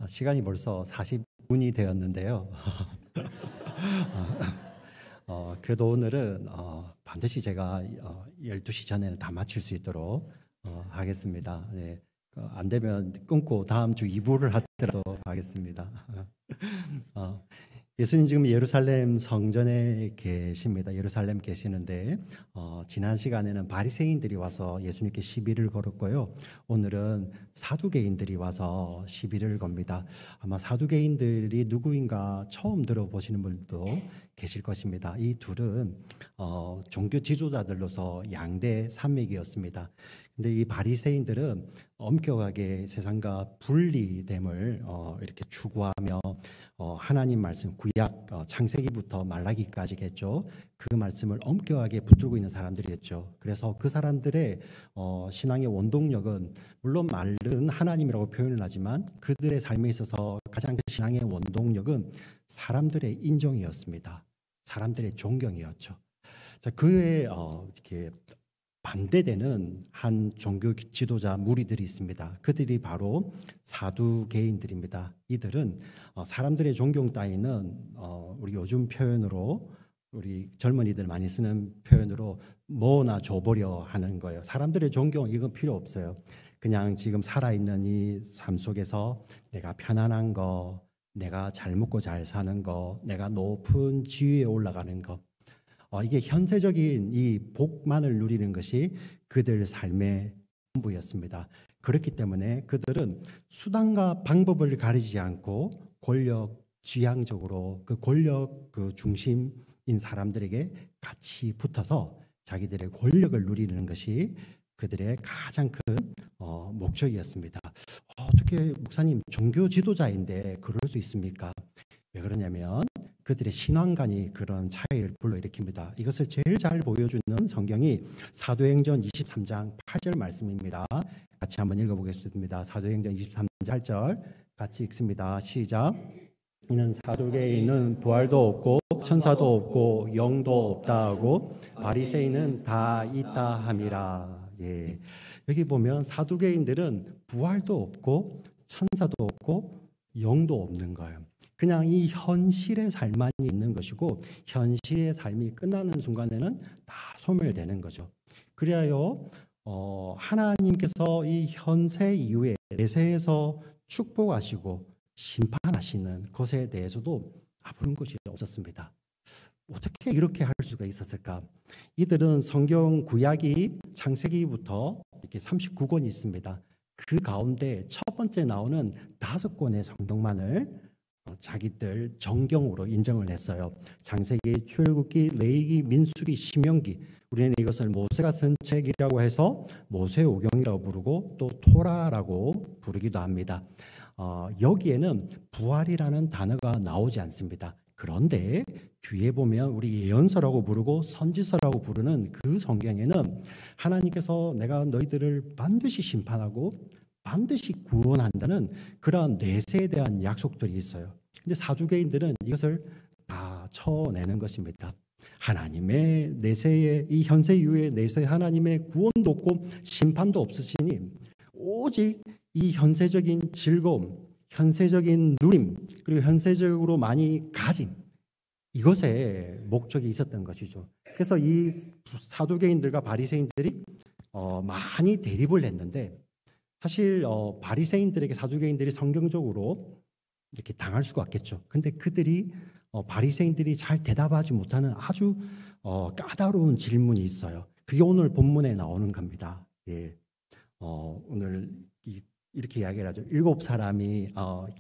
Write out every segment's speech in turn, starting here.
시간이 벌써 40분이 되었는데요. 그래도 오늘은 반드시 제가 12시 전에는 다 마칠 수 있도록 하겠습니다. 네, 안 되면 끊고 다음 주 2부를 하더라도 하겠습니다. 예수님 지금 예루살렘 성전에 계십니다. 예루살렘 계시는데 지난 시간에는 바리새인들이 와서 예수님께 시비를 걸었고요. 오늘은 사두개인들이 와서 시비를 겁니다. 아마 사두개인들이 누구인가 처음 들어보시는 분도 계실 것입니다. 이 둘은 종교 지도자들로서 양대 산맥이었습니다. 근데 이 바리새인들은 엄격하게 세상과 분리됨을 이렇게 추구하며 하나님 말씀 구약 창세기부터 말라기까지겠죠. 그 말씀을 엄격하게 붙들고 있는 사람들이었죠. 그래서 그 사람들의 신앙의 원동력은 물론 말은 하나님이라고 표현을 하지만 그들의 삶에 있어서 가장 그 신앙의 원동력은 사람들의 인정이었습니다. 사람들의 존경이었죠. 자, 그에 이렇게 반대되는 한 종교 지도자 무리들이 있습니다. 그들이 바로 사두개인들입니다. 이들은 사람들의 존경 따위는 우리 요즘 표현으로 우리 젊은이들 많이 쓰는 표현으로 뭐나 줘보려 하는 거예요. 사람들의 존경 이건 필요 없어요. 그냥 지금 살아있는 이 삶 속에서 내가 편안한 거, 내가 잘 먹고 잘 사는 거, 내가 높은 지위에 올라가는 거, 이게 현세적인 이 복만을 누리는 것이 그들 삶의 전부였습니다. 그렇기 때문에 그들은 수단과 방법을 가리지 않고 권력 지향적으로 그 권력 그 중심인 사람들에게 같이 붙어서 자기들의 권력을 누리는 것이 그들의 가장 큰 목적이었습니다. 어떻게 목사님 종교 지도자인데 그럴 수 있습니까? 왜 그러냐면 그들의 신앙관이 그런 차이를 불러일으킵니다. 이것을 제일 잘 보여주는 성경이 사도행전 23장 8절 말씀입니다. 같이 한번 읽어보겠습니다. 사도행전 23장 8절 같이 읽습니다. 시작. 이는 사두개인은 부활도 없고 천사도 없고 영도 없다 하고 바리새인은 다 있다 함이라. 예. 여기 보면 사두개인들은 부활도 없고 천사도 없고 영도 없는 거예요. 그냥 이 현실의 삶만 있는 것이고 현실의 삶이 끝나는 순간에는 다 소멸되는 거죠. 그리하여 하나님께서 이 현세 이후에 내세에서 축복하시고 심판하시는 것에 대해서도 아무런 것이 없었습니다. 어떻게 이렇게 할 수가 있었을까? 이들은 성경 구약이 창세기부터 이렇게 39권이 있습니다. 그 가운데 첫 번째 나오는 5권의 성경만을 자기들 정경으로 인정을 했어요. 창세기, 출애굽기, 레위기, 민수기, 신명기. 우리는 이것을 모세가 쓴 책이라고 해서 모세오경이라고 부르고 또 토라라고 부르기도 합니다. 여기에는 부활이라는 단어가 나오지 않습니다. 그런데 뒤에 보면 우리 예언서라고 부르고 선지서라고 부르는 그 성경에는 하나님께서 내가 너희들을 반드시 심판하고 반드시 구원한다는 그러한 내세에 대한 약속들이 있어요. 근데 사두개인들은 이것을 다 쳐내는 것입니다. 하나님의 내세에 이 현세 이후의 내세 하나님의 구원도 없고 심판도 없으시니 오직 이 현세적인 즐거움, 현세적인 누림, 그리고 현세적으로 많이 가짐, 이것에 목적이 있었던 것이죠. 그래서 이 사두개인들과 바리새인들이 많이 대립을 했는데 사실 바리새인들에게 사두개인들이 성경적으로 이렇게 당할 수가 없겠죠. 근데 그들이 바리새인들이 잘 대답하지 못하는 아주 까다로운 질문이 있어요. 그게 오늘 본문에 나오는 겁니다. 예. 오늘 이렇게 이야기를 하죠. 7사람이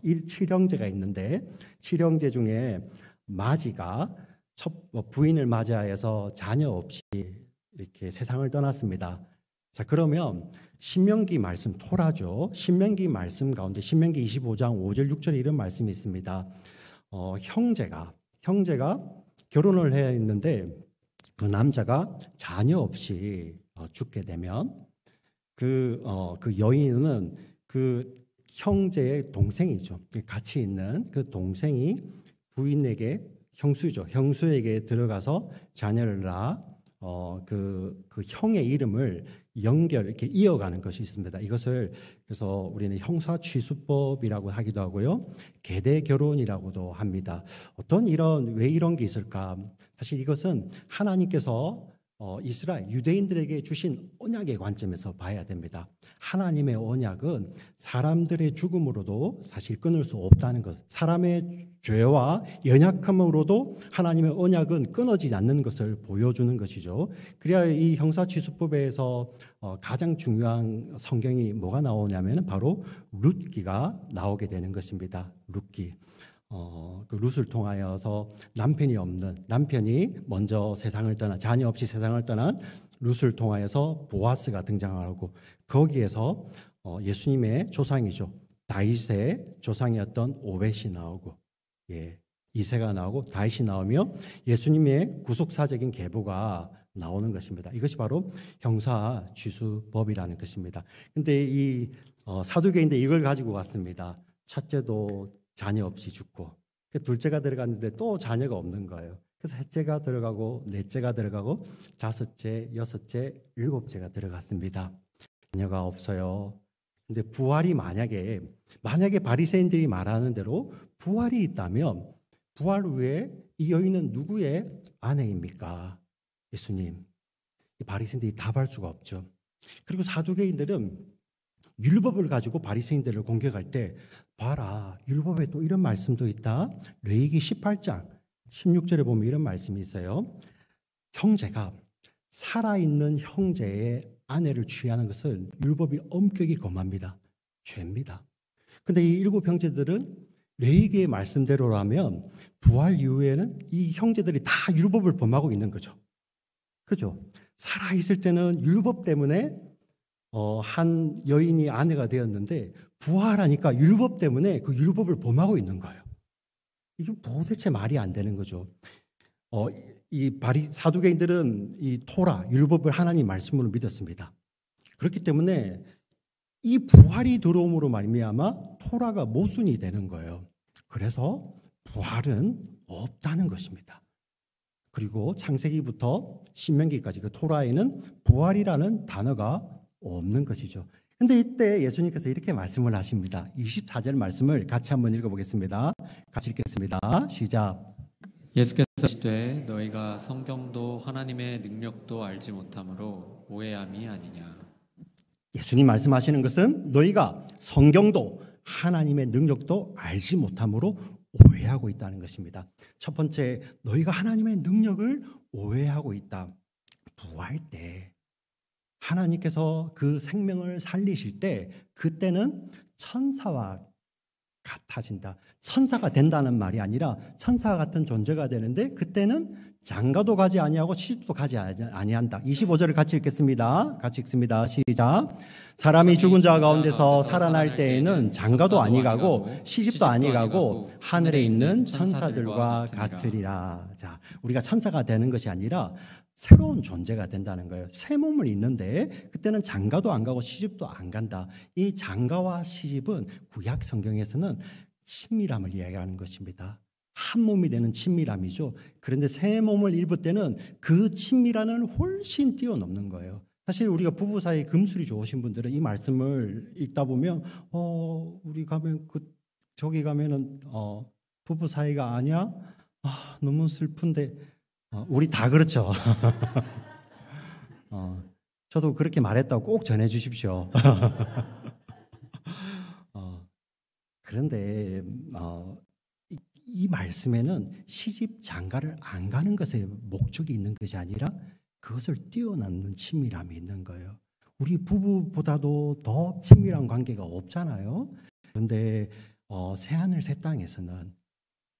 7형제가 있는데 7형제 중에 마지가 부인을 맞이하여서 자녀 없이 이렇게 세상을 떠났습니다. 자, 그러면 신명기 말씀 토라죠. 신명기 말씀 가운데 신명기 25장 5절 6절에 이런 말씀이 있습니다. 형제가 결혼을 해야 했는데 그 남자가 자녀 없이 죽게 되면 그 여인은 그 형제의 동생이죠. 같이 있는 그 동생이 부인에게 형수에게 들어가서 자녀를 낳아 그 형의 이름을 이렇게 이어가는 것이 있습니다. 이것을 그래서 우리는 형사취수법이라고 하기도 하고요, 계대 결혼이라고도 합니다. 왜 이런 게 있을까? 사실 이것은 하나님께서 이스라엘 유대인들에게 주신 언약의 관점에서 봐야 됩니다. 하나님의 언약은 사람들의 죽음으로도 사실 끊을 수 없다는 것, 사람의 죄와 연약함으로도 하나님의 언약은 끊어지지 않는 것을 보여주는 것이죠. 그래야 이 형사취수법에서 가장 중요한 성경이 뭐가 나오냐면 바로 룻기가 나오게 되는 것입니다. 룻기. 그 룻을 통하여서 남편이 먼저 세상을 떠난, 자녀 없이 세상을 떠난 룻을 통하여서 보아스가 등장하고, 거기에서 예수님의 조상이죠, 다윗의 조상이었던 오벳이 나오고, 이새가 나오고 다윗이 나오며 예수님의 구속사적인 계보가 나오는 것입니다. 이것이 바로 형사취수법이라는 것입니다. 근데 이 사두개인데 이걸 가지고 왔습니다. 첫째도 자녀 없이 죽고, 둘째가 들어갔는데 또 자녀가 없는 거예요. 그래서 셋째가 들어가고, 넷째가 들어가고, 다섯째, 여섯째, 일곱째가 들어갔습니다. 자녀가 없어요. 근데 부활이 만약에 바리새인들이 말하는 대로 부활이 있다면, 부활 후에 이 여인은 누구의 아내입니까? 예수님. 이 바리새인들이 답할 수가 없죠. 그리고 사두개인들은 율법을 가지고 바리새인들을 공격할 때, 봐라, 율법에 또 이런 말씀도 있다. 레위기 18장 16절에 보면 이런 말씀이 있어요. 형제가 살아있는 형제의 아내를 취하는 것을 율법이 엄격히 검합니다. 죄입니다. 그런데 이 일곱 형제들은 레위기의 말씀대로라면 부활 이후에는 이 형제들이 다 율법을 범하고 있는 거죠. 그죠? 살아있을 때는 율법 때문에 한 여인이 아내가 되었는데, 부활하니까 율법 때문에 그 율법을 범하고 있는 거예요. 이게 도대체 말이 안 되는 거죠. 사두개인들은 이 토라, 율법을 하나님 말씀으로 믿었습니다. 그렇기 때문에 이 부활이 들어옴으로 말미암아 토라가 모순이 되는 거예요. 그래서 부활은 없다는 것입니다. 그리고 창세기부터 신명기까지 그 토라에는 부활이라는 단어가 없는 것이죠. 그런데 이때 예수님께서 이렇게 말씀을 하십니다. 24절 말씀을 같이 한번 읽어보겠습니다. 같이 읽겠습니다. 시작. 예수께서 이르시되 너희가 성경도 하나님의 능력도 알지 못함으로 오해함이 아니냐. 예수님 말씀하시는 것은 너희가 성경도 하나님의 능력도 알지 못함으로 오해하고 있다는 것입니다. 첫 번째, 너희가 하나님의 능력을 오해하고 있다. 부활 때 하나님께서 그 생명을 살리실 때, 그때는 천사와 같아진다. 천사가 된다는 말이 아니라 천사와 같은 존재가 되는데, 그때는 장가도 가지 아니하고 시집도 가지 아니한다. 25절을 같이 읽겠습니다. 같이 읽습니다. 시작. 사람이 죽은 자 가운데서 살아날 때에는 장가도 아니가고 시집도 아니가고 하늘에 있는 천사들과 같으리라. 자, 우리가 천사가 되는 것이 아니라 새로운 존재가 된다는 거예요. 새 몸을 입는데 그때는 장가도 안 가고 시집도 안 간다. 이 장가와 시집은 구약 성경에서는 친밀함을 이야기하는 것입니다. 한 몸이 되는 친밀함이죠. 그런데 새 몸을 입을 때는 그 친밀함은 훨씬 뛰어넘는 거예요. 사실 우리가 부부 사이 금술이 좋으신 분들은 이 말씀을 읽다 보면 우리 가면 저기 가면은 부부 사이가 아니야? 너무 슬픈데. 우리 다 그렇죠. 저도 그렇게 말했다고 꼭 전해 주십시오. 그런데 이 말씀에는 시집 장가를 안 가는 것에 목적이 있는 것이 아니라 그것을 뛰어넘는 친밀함이 있는 거예요. 우리 부부보다도 더 친밀한 관계가 없잖아요. 그런데 새하늘 새 땅에서는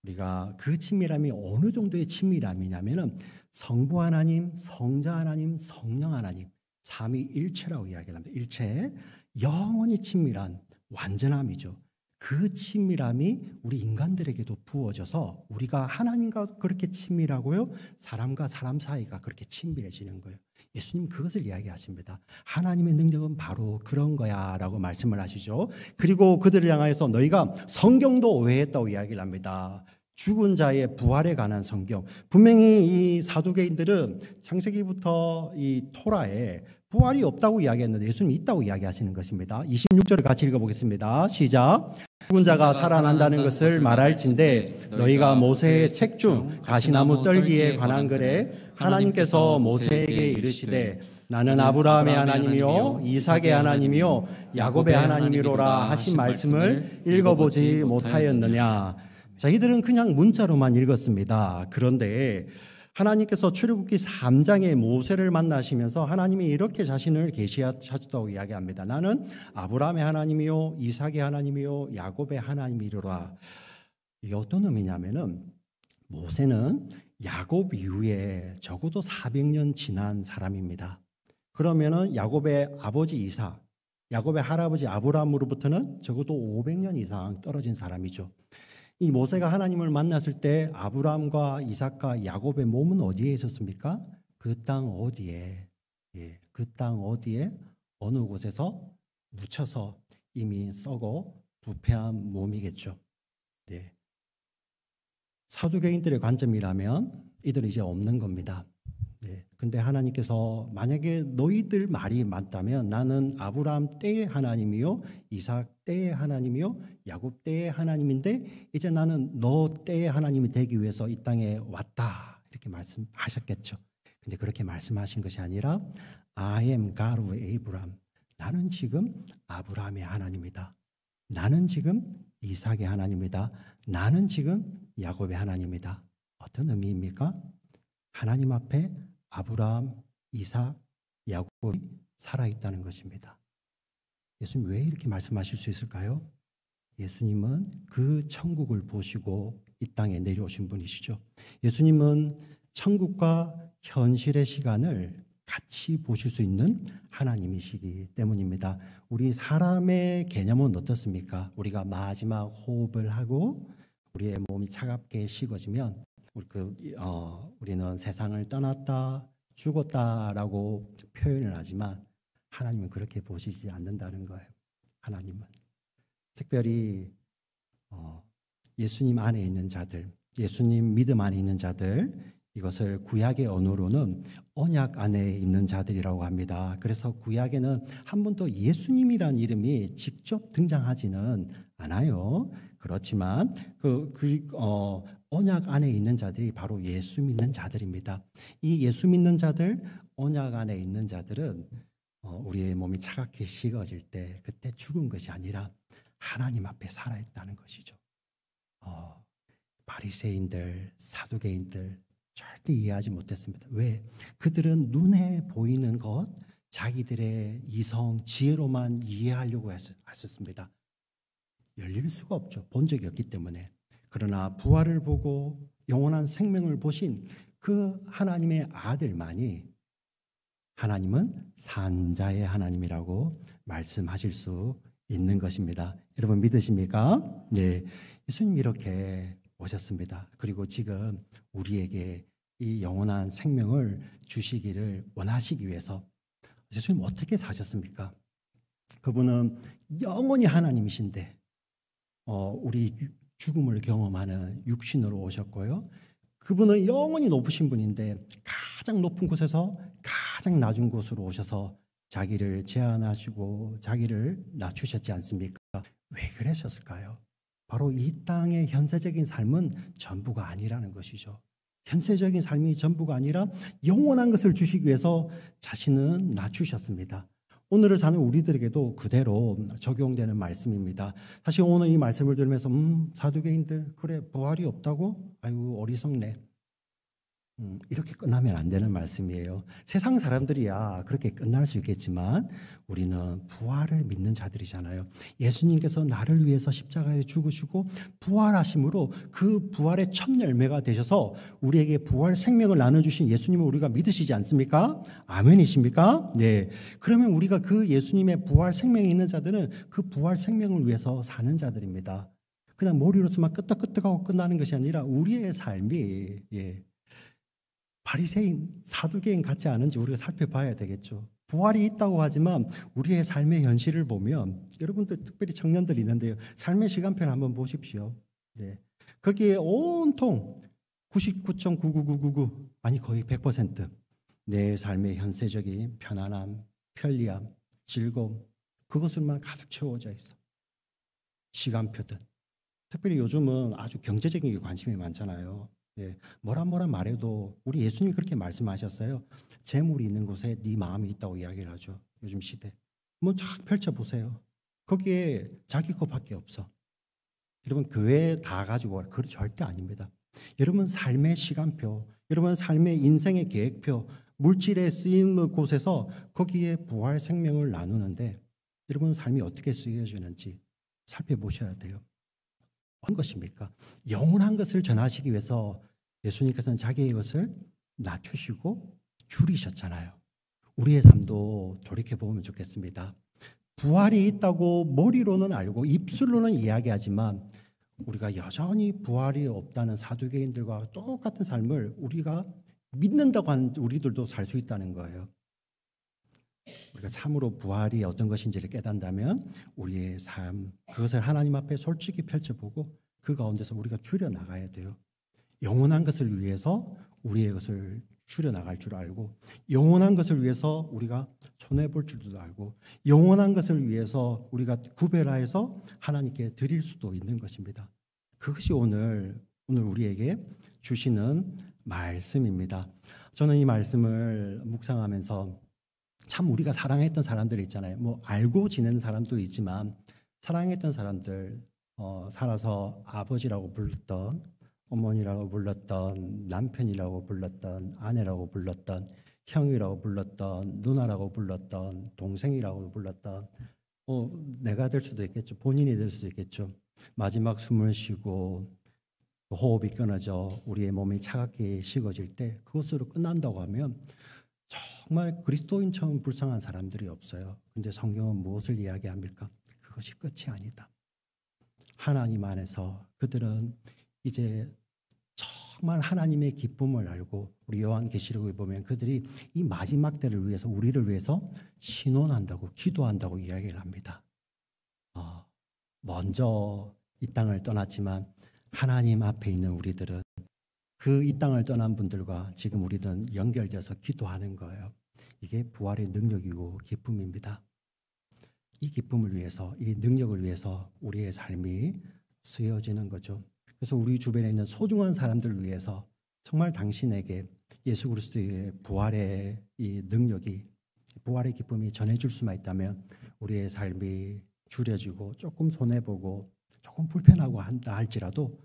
우리가 그 친밀함이 어느 정도의 친밀함이냐면은 성부 하나님, 성자 하나님, 성령 하나님, 삼위일체라고 이야기를 합니다. 일체, 영원히 친밀한 완전함이죠. 그 친밀함이 우리 인간들에게도 부어져서 우리가 하나님과 그렇게 친밀하고요, 사람과 사람 사이가 그렇게 친밀해지는 거예요. 예수님 그것을 이야기하십니다. 하나님의 능력은 바로 그런 거야 라고 말씀을 하시죠. 그리고 그들을 향하여서 너희가 성경도 오해했다고 이야기를 합니다. 죽은 자의 부활에 관한 성경. 분명히 이 사두개인들은 창세기부터 이 토라에 부활이 없다고 이야기했는데 예수님이 있다고 이야기하시는 것입니다. 26절을 같이 읽어보겠습니다. 시작. 죽은 자가 살아난다는 것을 말할진대 너희가 모세의 책 중 가시나무 떨기에 관한 글에 하나님께서 모세에게 이르시되 나는 아브라함의 하나님이요 이삭의 하나님이요 야곱의 하나님이로라 하신 말씀을 읽어보지 못하였느냐. 자, 이들은 그냥 문자로만 읽었습니다. 그런데 하나님께서 출애굽기 3장에 모세를 만나시면서 하나님이 이렇게 자신을 계시하셨다고 이야기합니다. 나는 아브라함의 하나님이요 이삭의 하나님이요 야곱의 하나님이로라. 이게 어떤 의미냐면은 모세는 야곱 이후에 적어도 400년 지난 사람입니다. 그러면은 야곱의 아버지 이삭, 야곱의 할아버지 아브라함으로부터는 적어도 500년 이상 떨어진 사람이죠. 이 모세가 하나님을 만났을 때 아브라함과 이삭과 야곱의 몸은 어디에 있었습니까? 그 땅 어디에, 그 땅 어디에 어느 곳에서 묻혀서 이미 썩어 부패한 몸이겠죠. 네. 사두개인들의 관점이라면 이들은 이제 없는 겁니다. 네. 근데 하나님께서 만약에 너희들 말이 맞다면 나는 아브라함 때의 하나님이요 이삭 때의 하나님이요 야곱 때의 하나님인데 이제 나는 너 때의 하나님이 되기 위해서 이 땅에 왔다 이렇게 말씀하셨겠죠. 근데 그렇게 말씀하신 것이 아니라 I am God of Abraham. 나는 지금 아브라함의 하나님이다. 나는 지금 이삭의 하나님이다. 나는 지금 야곱의 하나님이다. 어떤 의미입니까? 하나님 앞에 아브라함, 이삭, 야곱이 살아있다는 것입니다. 예수님 왜 이렇게 말씀하실 수 있을까요? 예수님은 그 천국을 보시고 이 땅에 내려오신 분이시죠. 예수님은 천국과 현실의 시간을 같이 보실 수 있는 하나님이시기 때문입니다. 우리 사람의 개념은 어떻습니까? 우리가 마지막 호흡을 하고 우리의 몸이 차갑게 식어지면 우리는 세상을 떠났다, 죽었다라고 표현을 하지만 하나님은 그렇게 보시지 않는다는 거예요. 하나님은 특별히 예수님 안에 있는 자들, 예수님 믿음 안에 있는 자들, 이것을 구약의 언어로는 언약 안에 있는 자들이라고 합니다. 그래서 구약에는 한 번도 예수님이란 이름이 직접 등장하지는 않아요. 그렇지만 언약 안에 있는 자들이 바로 예수 믿는 자들입니다. 이 예수 믿는 자들, 언약 안에 있는 자들은 우리의 몸이 차갑게 식어질 때 그때 죽은 것이 아니라 하나님 앞에 살아있다는 것이죠. 바리새인들, 사두개인들 절대 이해하지 못했습니다. 왜? 그들은 눈에 보이는 것, 자기들의 이성, 지혜로만 이해하려고 했었습니다. 열릴 수가 없죠. 본 적이 없기 때문에. 그러나 부활을 보고 영원한 생명을 보신 그 하나님의 아들만이 하나님은 산자의 하나님이라고 말씀하실 수 있는 것입니다. 여러분 믿으십니까? 네, 예수님 이렇게 오셨습니다. 그리고 지금 우리에게 이 영원한 생명을 주시기를 원하시기 위해서 예수님 어떻게 사셨습니까? 그분은 영원히 하나님이신데 우리 죽음을 경험하는 육신으로 오셨고요. 그분은 영원히 높으신 분인데 가장 높은 곳에서 가장 낮은 곳으로 오셔서 자기를 제한하시고 자기를 낮추셨지 않습니까? 왜 그러셨을까요? 바로 이 땅의 현세적인 삶은 전부가 아니라는 것이죠. 현세적인 삶이 전부가 아니라 영원한 것을 주시기 위해서 자신은 낮추셨습니다. 오늘을 사는 우리들에게도 그대로 적용되는 말씀입니다. 사실 오늘 이 말씀을 들으면서 사두개인들 그래 부활이 없다고? 아이고 어리석네. 이렇게 끝나면 안 되는 말씀이에요. 세상 사람들이야 그렇게 끝날 수 있겠지만 우리는 부활을 믿는 자들이잖아요. 예수님께서 나를 위해서 십자가에 죽으시고 부활하심으로 그 부활의 첫 열매가 되셔서 우리에게 부활 생명을 나눠주신 예수님을 우리가 믿으시지 않습니까? 아멘이십니까? 네. 그러면 우리가 그 예수님의 부활 생명이 있는 자들은 그 부활 생명을 위해서 사는 자들입니다. 그냥 머리로서만 끄떡끄떡하고 끝나는 것이 아니라 우리의 삶이 바리새인, 사두개인 같지 않은지 우리가 살펴봐야 되겠죠. 부활이 있다고 하지만 우리의 삶의 현실을 보면 여러분들 특별히 청년들이 있는데요. 삶의 시간표를 한번 보십시오. 네. 거기에 온통 99.99999 아니 거의 100%내 삶의 현세적인 편안함, 편리함, 즐거움 그것으로만 가득 채워져 있어. 시간표든. 특별히 요즘은 아주 경제적인 게 관심이 많잖아요. 예, 뭐라 말해도 우리 예수님이 그렇게 말씀하셨어요. 재물이 있는 곳에 네 마음이 있다고 이야기를 하죠. 요즘 시대. 뭐 쫙 펼쳐보세요. 거기에 자기 것밖에 없어. 여러분 교회 다 가지고 와라. 그건 절대 아닙니다. 여러분 삶의 시간표, 여러분 삶의 인생의 계획표, 물질에 쓰이는 곳에서 거기에 부활 생명을 나누는데 여러분 삶이 어떻게 쓰여지는지 살펴보셔야 돼요. 어떤 것입니까? 영원한 것을 전하시기 위해서 예수님께서는 자기의 것을 낮추시고 줄이셨잖아요. 우리의 삶도 돌이켜보면 좋겠습니다. 부활이 있다고 머리로는 알고 입술로는 이야기하지만 우리가 여전히 부활이 없다는 사두개인들과 똑같은 삶을 우리가 믿는다고 하는 우리들도 살 수 있다는 거예요. 우리가 참으로 부활이 어떤 것인지를 깨닫는다면 우리의 삶, 그것을 하나님 앞에 솔직히 펼쳐보고 그 가운데서 우리가 줄여나가야 돼요. 영원한 것을 위해서 우리의 것을 줄여나갈 줄 알고 영원한 것을 위해서 우리가 손해볼 줄도 알고 영원한 것을 위해서 우리가 구별하여서 하나님께 드릴 수도 있는 것입니다. 그것이 오늘 우리에게 주시는 말씀입니다. 저는 이 말씀을 묵상하면서 참 우리가 사랑했던 사람들이 있잖아요. 뭐 알고 지낸 사람도 있지만 사랑했던 사람들 살아서 아버지라고 불렀던 어머니라고 불렀던 남편이라고 불렀던 아내라고 불렀던 형이라고 불렀던 누나라고 불렀던 동생이라고 불렀던 내가 될 수도 있겠죠. 본인이 될 수도 있겠죠. 마지막 숨을 쉬고 호흡이 끊어져 우리의 몸이 차갑게 식어질 때 그것으로 끝난다고 하면 정말 그리스도인처럼 불쌍한 사람들이 없어요. 그런데 성경은 무엇을 이야기합니까? 그것이 끝이 아니다. 하나님 안에서 그들은 이제 정말 하나님의 기쁨을 알고 우리 요한계시록에 보면 그들이 이 마지막 때를 위해서 우리를 위해서 신원한다고 기도한다고 이야기를 합니다. 먼저 이 땅을 떠났지만 하나님 앞에 있는 우리들은 그 이 땅을 떠난 분들과 지금 우리는 연결돼서 기도하는 거예요. 이게 부활의 능력이고 기쁨입니다. 이 기쁨을 위해서, 이 능력을 위해서 우리의 삶이 쓰여지는 거죠. 그래서 우리 주변에 있는 소중한 사람들을 위해서 정말 당신에게 예수 그리스도의 부활의 이 능력이, 부활의 기쁨이 전해줄 수만 있다면 우리의 삶이 줄여지고 조금 손해보고 조금 불편하고 한다 할지라도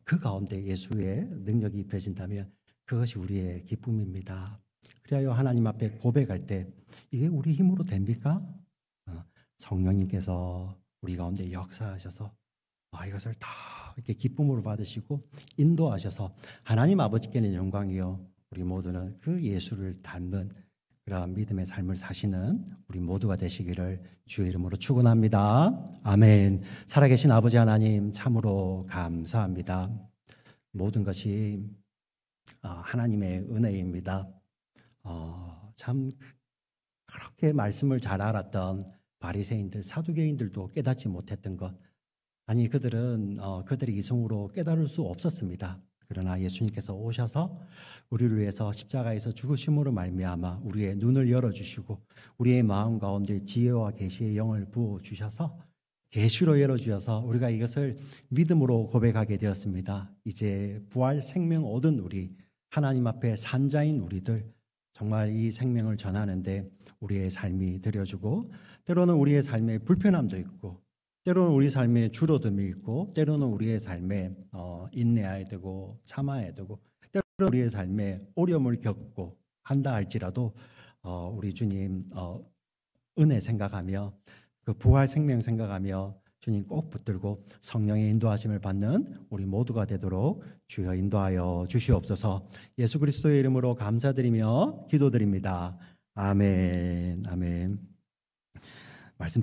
그 가운데 예수의 능력이 입혀진다면 그것이 우리의 기쁨입니다. 그래야 하나님 앞에 고백할 때 이게 우리 힘으로 됩니까? 성령님께서 우리 가운데 역사하셔서 이것을 다 이렇게 기쁨으로 받으시고 인도하셔서 하나님 아버지께는 영광이요 우리 모두는 그 예수를 닮은 그런 믿음의 삶을 사시는 우리 모두가 되시기를 주의 이름으로 축원합니다. 아멘. 살아계신 아버지 하나님 참으로 감사합니다. 모든 것이 하나님의 은혜입니다. 참 그렇게 말씀을 잘 알았던 바리새인들, 사두개인들도 깨닫지 못했던 것. 아니 그들은 그들의 이성으로 깨달을 수 없었습니다. 그러나 예수님께서 오셔서 우리를 위해서 십자가에서 죽으심으로 말미암아 우리의 눈을 열어주시고 우리의 마음 가운데 지혜와 계시의 영을 부어주셔서 계시로 열어주셔서 우리가 이것을 믿음으로 고백하게 되었습니다. 이제 부활 생명 얻은 우리, 하나님 앞에 산자인 우리들 정말 이 생명을 전하는데 우리의 삶이 되어주고 때로는 우리의 삶에 불편함도 있고 때로는 우리 삶에 줄어듦이 있고 때로는 우리의 삶에 인내해야 되고 참아야 되고 때로는 우리의 삶에 어려움을 겪고 한다 할지라도 우리 주님 은혜 생각하며 그 부활 생명 생각하며 주님 꼭 붙들고 성령의 인도하심을 받는 우리 모두가 되도록 주여 인도하여 주시옵소서. 예수 그리스도의 이름으로 감사드리며 기도드립니다. 아멘. 아멘. 말씀